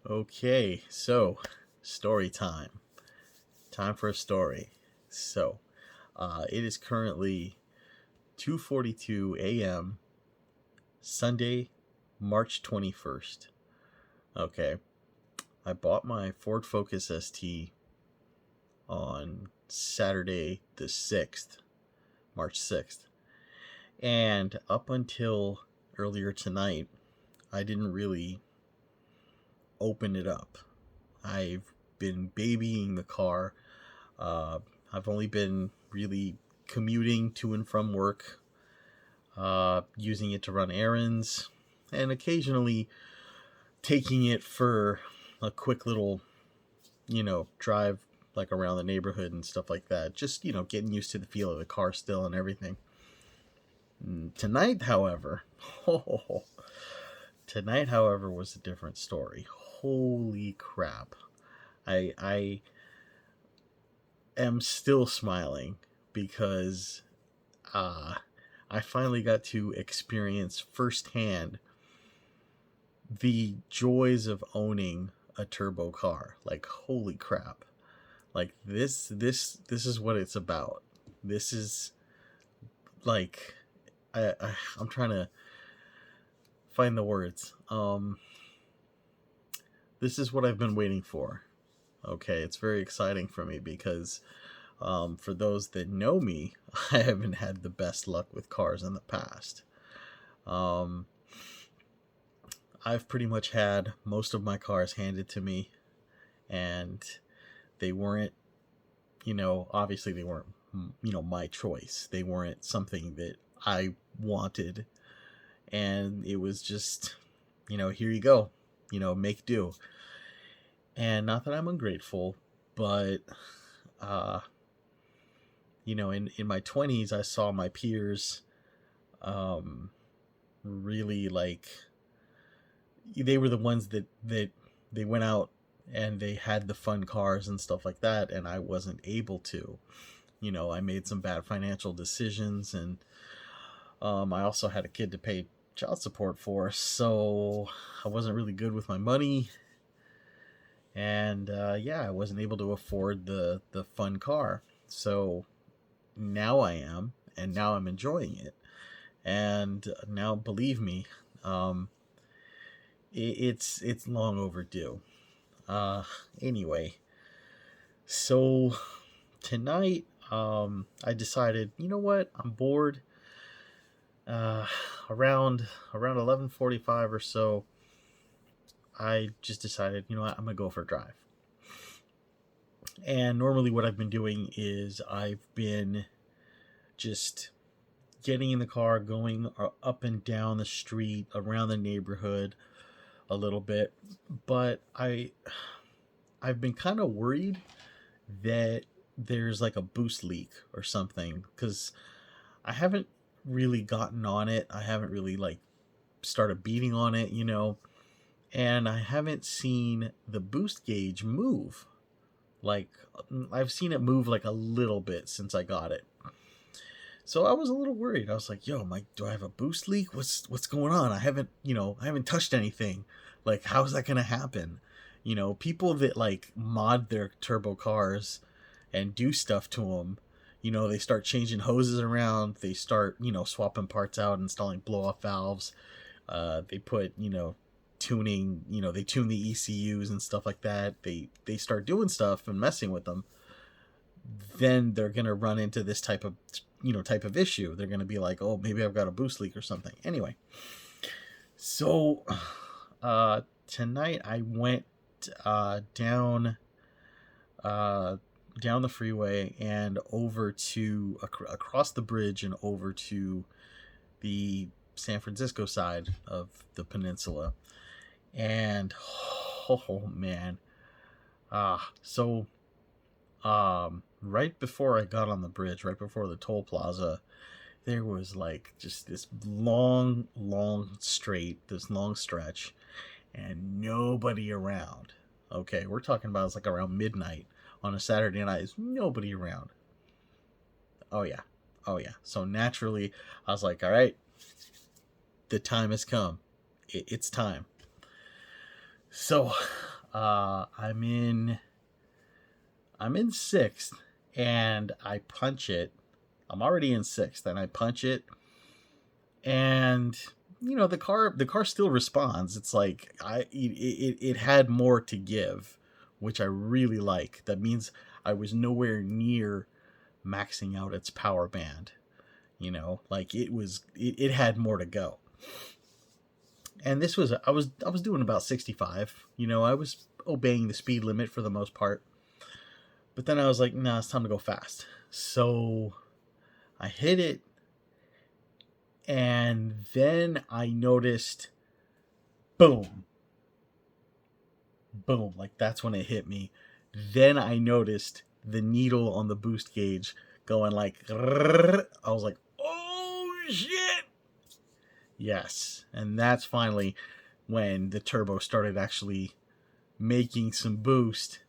Okay, so story time. Time for a story. So, it is currently 2:42 a.m. Sunday, March 21st. Okay, I bought my Ford Focus ST on Saturday the 6th, March 6th. And up until earlier tonight, I didn't really open it up. I've been babying the car. Uh, I've only been really commuting to and from work, using it to run errands, and occasionally taking it for a quick little, drive like around the neighborhood and stuff like that. Just, getting used to the feel of the car still and everything. Tonight, however, tonight, however, was a different story. Holy crap. I am still smiling because I finally got to experience firsthand the joys of owning a turbo car. Like, holy crap. Like this is what it's about. This is like I'm trying to find the words. This is what I've been waiting for. Okay, it's very exciting for me because for those that know me, I haven't had the best luck with cars in the past. I've pretty much had most of my cars handed to me, and they weren't, obviously they weren't, my choice. They weren't something that I wanted, and it was just, here you go, make do. And not that I'm ungrateful, but in my 20s, I saw my peers really like, they were the ones that they went out and they had the fun cars and stuff like that, and I wasn't able to. I made some bad financial decisions, and I also had a kid to pay child support for, so I wasn't really good with my money. And I wasn't able to afford the fun car. So now I am, and now I'm enjoying it. And now, believe me, it's long overdue. Anyway, so tonight, I decided, you know what, I'm bored. Around 11:45 or so, I just decided, you know what, I'm gonna go for a drive. And normally what I've been doing is I've been just getting in the car, going up and down the street, around the neighborhood a little bit. But I've been kind of worried that there's like a boost leak or something, because I haven't really gotten on it. I haven't really like started beating on it, and I haven't seen the boost gauge move. Like, I've seen it move like a little bit since I got it. So I was a little worried. I was like, yo, do I have a boost leak? What's going on? I haven't touched anything. Like, how's that going to happen? People that like mod their turbo cars and do stuff to them, they start changing hoses around. They start, swapping parts out, installing blow off valves. They put, tuning, they tune the ECUs and stuff like that. They start doing stuff and messing with them. Then they're going to run into this type of issue. They're going to be like, oh, maybe I've got a boost leak or something. Anyway, so tonight I went down the freeway and over to across the bridge and over to the San Francisco side of the peninsula. And oh man, right before I got on the bridge, right before the toll plaza, there was like just this long stretch, and nobody around. Okay, we're talking about it's like around midnight on a Saturday night. There's nobody around. Oh yeah. So naturally, I was like, all right, the time has come. It's time. So I'm in sixth, and I punch it. I'm already in sixth, and I punch it, and the car still responds. It's like it had more to give, which I really like. That means I was nowhere near maxing out its power band. Like it had more to go. And this was I was doing about 65. I was obeying the speed limit for the most part. But then I was like, nah, it's time to go fast. So I hit it, and then I noticed, boom, boom, like that's when it hit me. Then I noticed the needle on the boost gauge going like, I was like, oh shit. Yes. And that's finally when the turbo started actually making some boost.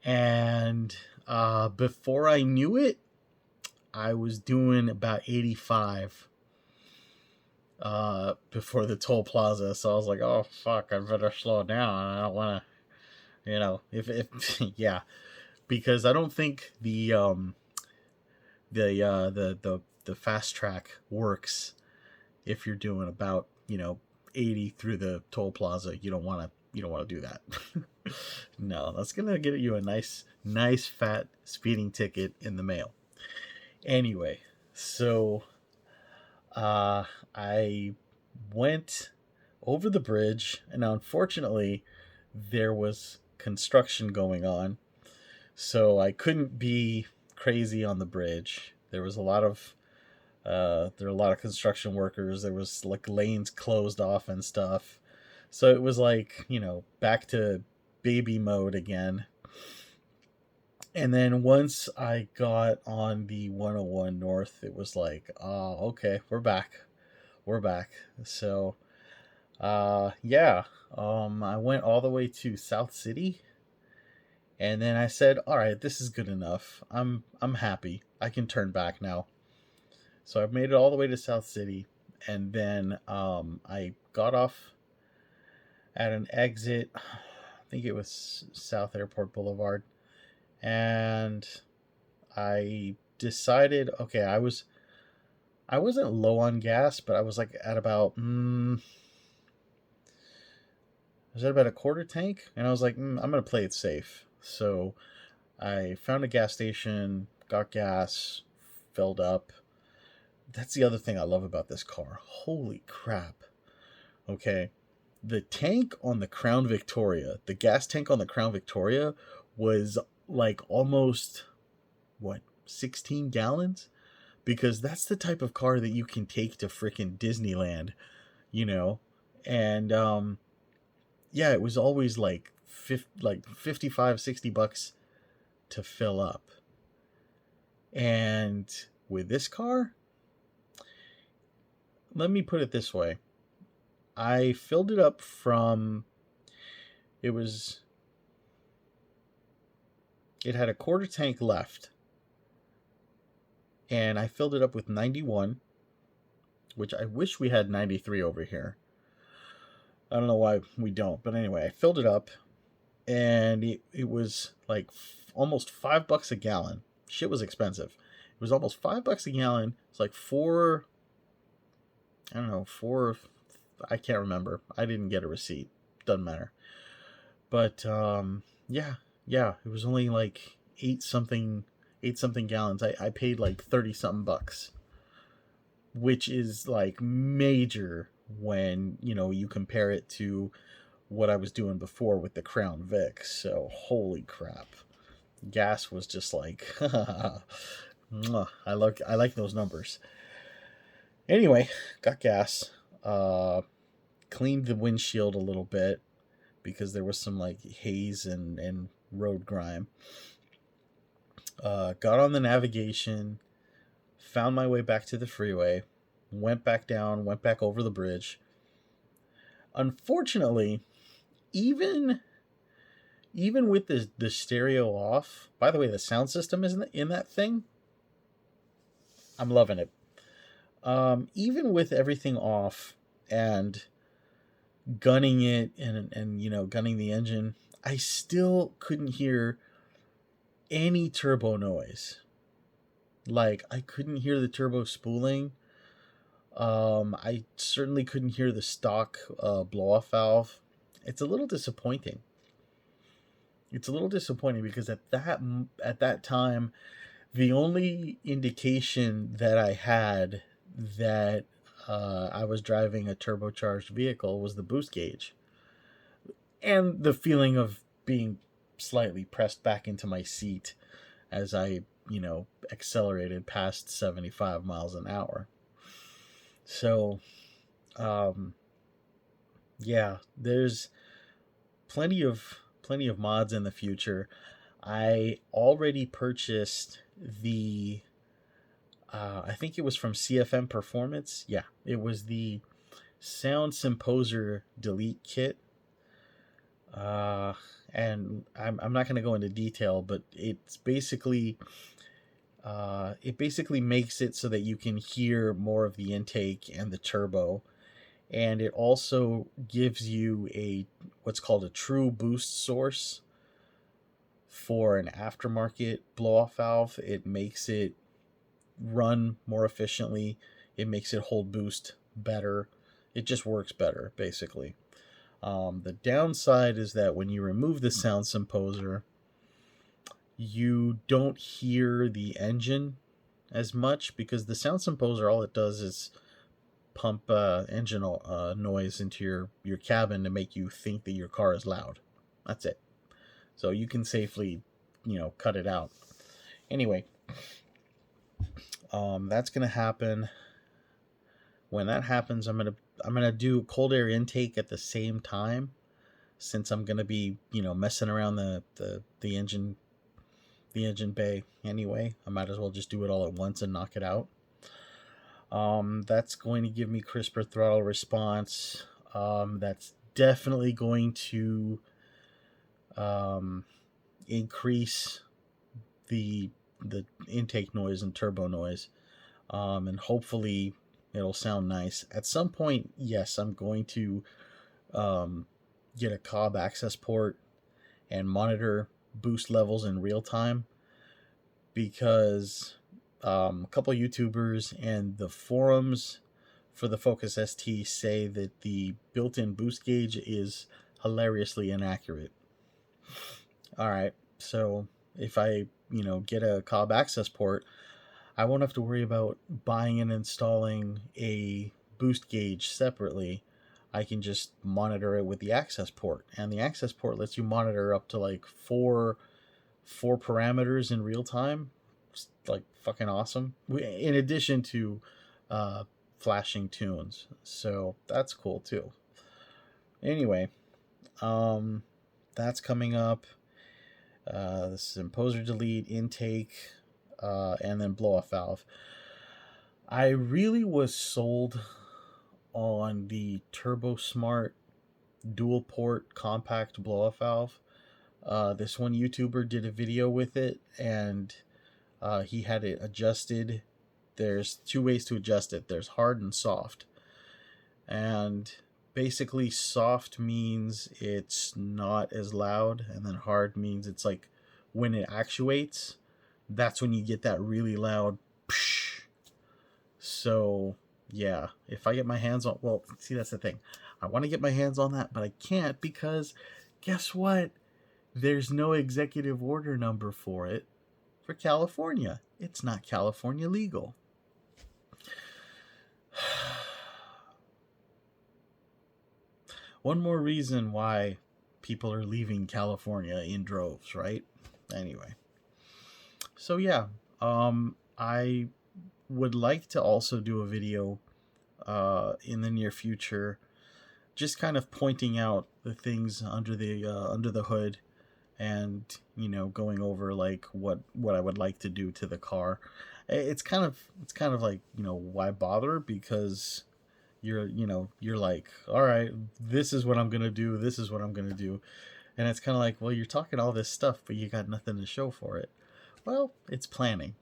And before I knew it, I was doing about 85 before the toll plaza. So I was like, oh fuck, I better slow down. I don't want to, if yeah, because I don't think the fast track works if you're doing about 80 through the toll plaza. You don't want to do that. No, that's gonna get you a nice fat speeding ticket in the mail. Anyway, so I went over the bridge, and unfortunately there was construction going on, so I couldn't be crazy on the bridge. There was a lot of construction workers. There was like lanes closed off and stuff. So it was like, back to baby mode again. And then once I got on the 101 North, it was like, oh, okay, we're back. So, yeah, I went all the way to South City, and then I said, all right, this is good enough. I'm happy. I can turn back now. So I've made it all the way to South City, and then I got off at an exit. I think it was South Airport Boulevard, and I decided, okay, I wasn't low on gas, but I was like at about I was at about a quarter tank, and I was like, I'm gonna play it safe. So I found a gas station, got gas, filled up. That's the other thing I love about this car. Holy crap. Okay. The tank on the Crown Victoria, the gas tank on the Crown Victoria was like almost, 16 gallons? Because that's the type of car that you can take to frickin' Disneyland, And, yeah, it was always like 55, 60 bucks to fill up. And with this car, let me put it this way. I filled it up it had a quarter tank left, and I filled it up with 91, which I wish we had 93 over here. I don't know why we don't, but anyway, I filled it up, and it was like almost $5 a gallon. Shit was expensive. It was almost $5 a gallon. It's like I can't remember. I didn't get a receipt. Doesn't matter. But yeah, it was only like 8 something gallons. I paid like 30 something bucks, which is like major when you compare it to what I was doing before with the Crown Vic. So holy crap, gas was just like I like those numbers. Anyway, got gas. Cleaned the windshield a little bit because there was some like haze and road grime. Got on the navigation, found my way back to the freeway, went back down, went back over the bridge. Unfortunately, even with the stereo off, by the way, the sound system isn't in that thing. I'm loving it. Even with everything off and gunning it and gunning the engine, I still couldn't hear any turbo noise. Like, I couldn't hear the turbo spooling. I certainly couldn't hear the stock blow-off valve. It's a little disappointing. It's a little disappointing because at that time, the only indication that I had that I was driving a turbocharged vehicle was the boost gauge and the feeling of being slightly pressed back into my seat as I, accelerated past 75 miles an hour. So, yeah, there's plenty of mods in the future. I already purchased the I think it was from CFM Performance. Yeah, it was the Sound Symposer Delete Kit. And I'm not going to go into detail, but it's basically it basically makes it so that you can hear more of the intake and the turbo, and it also gives you what's called a true boost source for an aftermarket blow-off valve. It makes it run more efficiently. It makes it hold boost better. It just works better, basically. The downside is that when you remove the Sound Symposer, you don't hear the engine as much, because the Sound Symposer, all it does is pump engine noise into your cabin to make you think that your car is loud. That's it. So you can safely, cut it out. Anyway, that's gonna happen. When that happens, I'm gonna do cold air intake at the same time, since I'm gonna be messing around the engine bay anyway. I might as well just do it all at once and knock it out. That's going to give me crisper throttle response. That's definitely going to increase the intake noise and turbo noise, and hopefully it'll sound nice. At some point, yes, I'm going to get a Cobb access port and monitor boost levels in real time, because a couple YouTubers and the forums for the Focus ST say that the built-in boost gauge is hilariously inaccurate. All right, so if I get a Cobb access port, I won't have to worry about buying and installing a boost gauge separately. I can just monitor it with the access port, and the access port lets you monitor up to like four parameters in real time. It's like fucking awesome. In addition to flashing tunes, so that's cool too. Anyway, that's coming up. This is Symposer delete, intake, and then blow-off valve. I really was sold on the TurboSmart dual port compact blow-off valve. This one YouTuber did a video with it, and he had it adjusted. There's two ways to adjust it. There's hard and soft. And basically soft means it's not as loud, and then hard means it's like when it actuates, that's when you get that really loud psh. So yeah, if I get my hands on, well, see, that's the thing, I want to get my hands on that, but I can't, because guess what, there's no executive order number for it for California. It's not California legal. One more reason why people are leaving California in droves, right? Anyway, so yeah, I would like to also do a video in the near future, just kind of pointing out the things under the hood, and going over like what I would like to do to the car. It's kind of like, why bother, because you're like, all right, this is what I'm gonna do, this is what I'm gonna do, and it's kind of like, well, you're talking all this stuff, but you got nothing to show for it. Well, it's planning.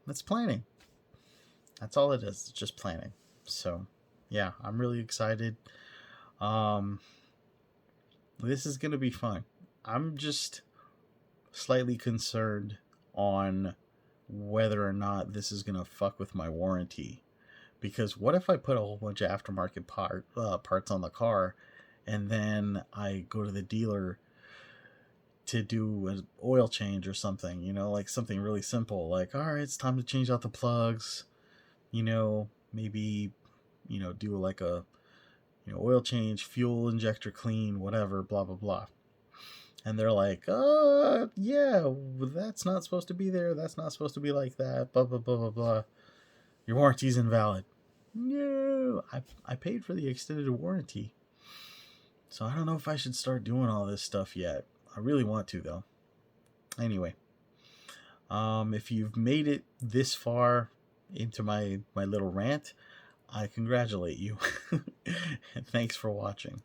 That's planning. That's all it is. It's just planning. So yeah, I'm really excited. This is gonna be fun. I'm just slightly concerned on whether or not this is going to fuck with my warranty. Because what if I put a whole bunch of aftermarket parts on the car, and then I go to the dealer to do an oil change or something, like something really simple, like, all right, it's time to change out the plugs, maybe, do like a, oil change, fuel injector clean, whatever, blah, blah, blah. And they're like, yeah, that's not supposed to be there. That's not supposed to be like that, blah, blah, blah, blah, blah. Your warranty's invalid. No, I paid for the extended warranty. So I don't know if I should start doing all this stuff yet. I really want to, though. Anyway, if you've made it this far into my little rant, I congratulate you. And thanks for watching.